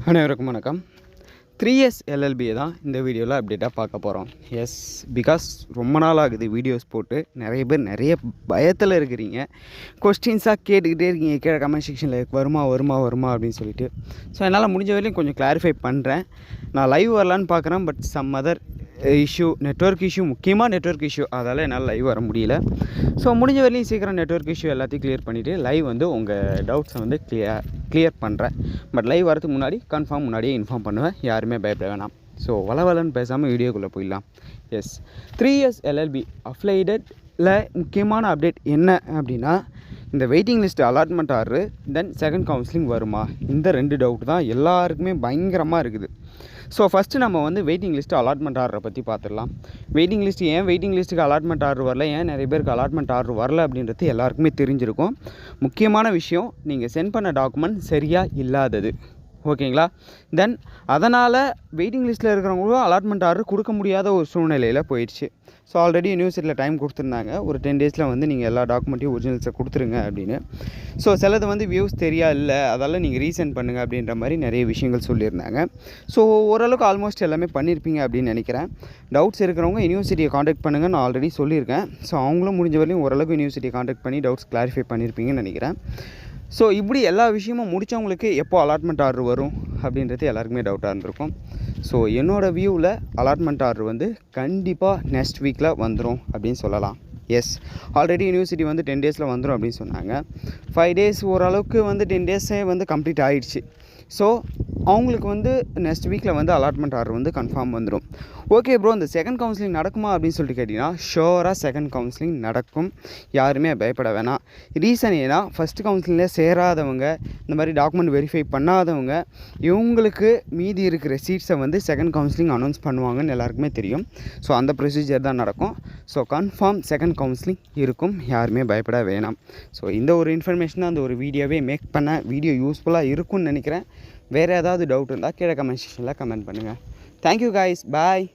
அனைவருக்கும் வணக்கம். 3S LLB தான் இந்த வீடியோவில் அப்டேட்டாக பார்க்க போகிறோம். பிகாஸ் ரொம்ப நாள் ஆகுது வீடியோஸ் போட்டு. நிறைய பேர் நிறைய பயத்தில் இருக்கிறீங்க, கொஸ்டின்ஸாக கேட்டுக்கிட்டே இருக்கீங்க கீழே கமெண்ட் செக்ஷனில் வருமா அப்படின்னு சொல்லிட்டு. ஸோ என்னால் முடிஞ்ச வரையும் கொஞ்சம் கிளாரிஃபை பண்ணுறேன். நான் லைவ் வரலான்னு பார்க்குறேன், but some other issue, network issue, முக்கியமாக நெட்வொர்க் இஷ்யூ, அதால் என்னால் லைவ் வர முடியல. ஸோ முடிஞ்ச வரையும் சீக்கிரம் நெட்வொர்க் இஷ்யூ எல்லாத்தையும் கிளியர் பண்ணிவிட்டு லைவ் உங்கள் டவுட்ஸை கிளியர் பண்ணுறேன். பட் லைவ் வரதுக்கு முன்னாடி கன்ஃபார்ம் முன்னாடியே இன்ஃபார்ம் பண்ணுவேன், யாருமே பயப்பட வேணாம். ஸோ வளவலன்னு பேசாமல் வீடியோக்குள்ளே போயிடலாம். 3S LLB அஃப்ளைடடில் முக்கியமான அப்டேட் என்ன அப்படின்னா, இந்த waiting list allotment order then second counselling வருமா, இந்த 2 டவுட் தான் எல்லாருக்குமே பயங்கரமாக இருக்குது. ஸோ ஃபஸ்ட்டு நம்ம வெயிட்டிங் லிஸ்ட்டு அலாட்மெண்ட் ஆர்டரை பற்றி பார்த்துடலாம். வெயிட்டிங் லிஸ்ட்டுக்கு அலாட்மெண்ட் ஆர்டர் வரல, ஏன் நிறைய பேருக்கு அலாட்மெண்ட் ஆர்டர் வரல அப்படின்றது எல்லாருக்குமே தெரிஞ்சிருக்கும். முக்கியமான விஷயம், நீங்கள் சென்ட் பண்ண டாக்குமெண்ட் சரியாக இல்லாதது, ஓகேங்களா. தென் அதனால் வெயிட்டிங் லிஸ்ட்டில் இருக்கிறவங்களும் அலாட்மெண்ட் ஆர்டர் கொடுக்க முடியாத ஒரு சூழ்நிலையில் போயிடுச்சு. ஸோ ஆல்ரெடி யூனிவர்சிட்டியில் டைம் கொடுத்துருந்தாங்க, ஒரு 10 டேஸில் நீங்கள் எல்லா டாக்குமெண்ட்டையும் ஒரிஜினல்ஸை கொடுத்துருங்க அப்படின்னு. ஸோ சிலது வியூஸ் இல்லை, அதால் நீங்கள் ரீசெண்ட் பண்ணுங்கள் அப்படின்ற மாதிரி நிறைய விஷயங்கள் சொல்லியிருந்தாங்க. ஸோ ஓரளவுக்கு ஆல்மோஸ்ட் எல்லாமே பண்ணியிருப்பீங்க அப்படின்னு நினைக்கிறேன். டவுட்ஸ் இருக்கிறவங்க யூனிவர்சிட்டியை காண்டாக்ட் பண்ணுங்கள், நான் ஆல்ரெடி சொல்லியிருக்கேன். ஸோ அவங்களும் முடிஞ்ச வரையும் ஓரளவுக்கு யூனிவர்சிட்டியை காண்டாக்ட் பண்ணி டவுட்ஸ் கிளாரிஃபை பண்ணியிருப்பீங்கன்னு நினைக்கிறேன். ஸோ இப்படி எல்லா விஷயமும் முடித்தவங்களுக்கு எப்போ அலாட்மெண்ட் ஆர்டர் வரும் அப்படின்றது எல்லாருக்குமே டவுட்டாக இருந்திருக்கும். ஸோ என்னோடய வியூவில் அலாட்மெண்ட் ஆர்டர் கண்டிப்பாக நெக்ஸ்ட் வீக்கில் வந்துடும் அப்படின்னு சொல்லலாம். ஆல்ரெடி யூனிவர்சிட்டி 10 டேஸில் வந்துடும் அப்படின்னு சொன்னாங்க. 5 டேஸ் ஓரளவுக்கு 10 டேஸே கம்ப்ளீட் ஆகிடுச்சு. ஸோ அவங்களுக்கு நெக்ஸ்ட் வீக்கில் அலாட்மெண்ட் ஆர்டர் கன்ஃபார்ம் வந்துடும். ஓகே ப்ரோ, இந்த செகண்ட் கவுன்சிலிங் நடக்குமா அப்படின்னு சொல்லிட்டு கேட்டிங்கன்னா, ஷோராக செகண்ட் கவுன்சிலிங் நடக்கும், யாருமே பயப்பட வேணாம். ரீசன் ஏன்னா, ஃபஸ்ட்டு கவுன்சிலிங்கில் சேராதவங்க, இந்த மாதிரி டாக்குமெண்ட் வெரிஃபை பண்ணாதவங்க, இவங்களுக்கு மீதி இருக்கிற சீட்ஸை செகண்ட் கவுன்சிலிங் அனௌன்ஸ் பண்ணுவாங்கன்னு எல்லாருக்குமே தெரியும். ஸோ அந்த ப்ரொசீஜர் தான் நடக்கும். ஸோ கன்ஃபார்ம் செகண்ட் கவுன்சிலிங் இருக்கும், யாருமே பயப்பட வேணாம். ஸோ இந்த ஒரு இன்ஃபர்மேஷன் தான் அந்த ஒரு வீடியோவே மேக் பண்ண வீடியோ யூஸ்ஃபுல்லாக இருக்கும்னு நினைக்கிறேன். வேறு ஏதாவது டவுட் இருந்தால் கீழே கமெண்ட் செக்ஷனில் கமெண்ட் பண்ணுங்கள். தேங்க்யூ காய்ஸ், பாய்.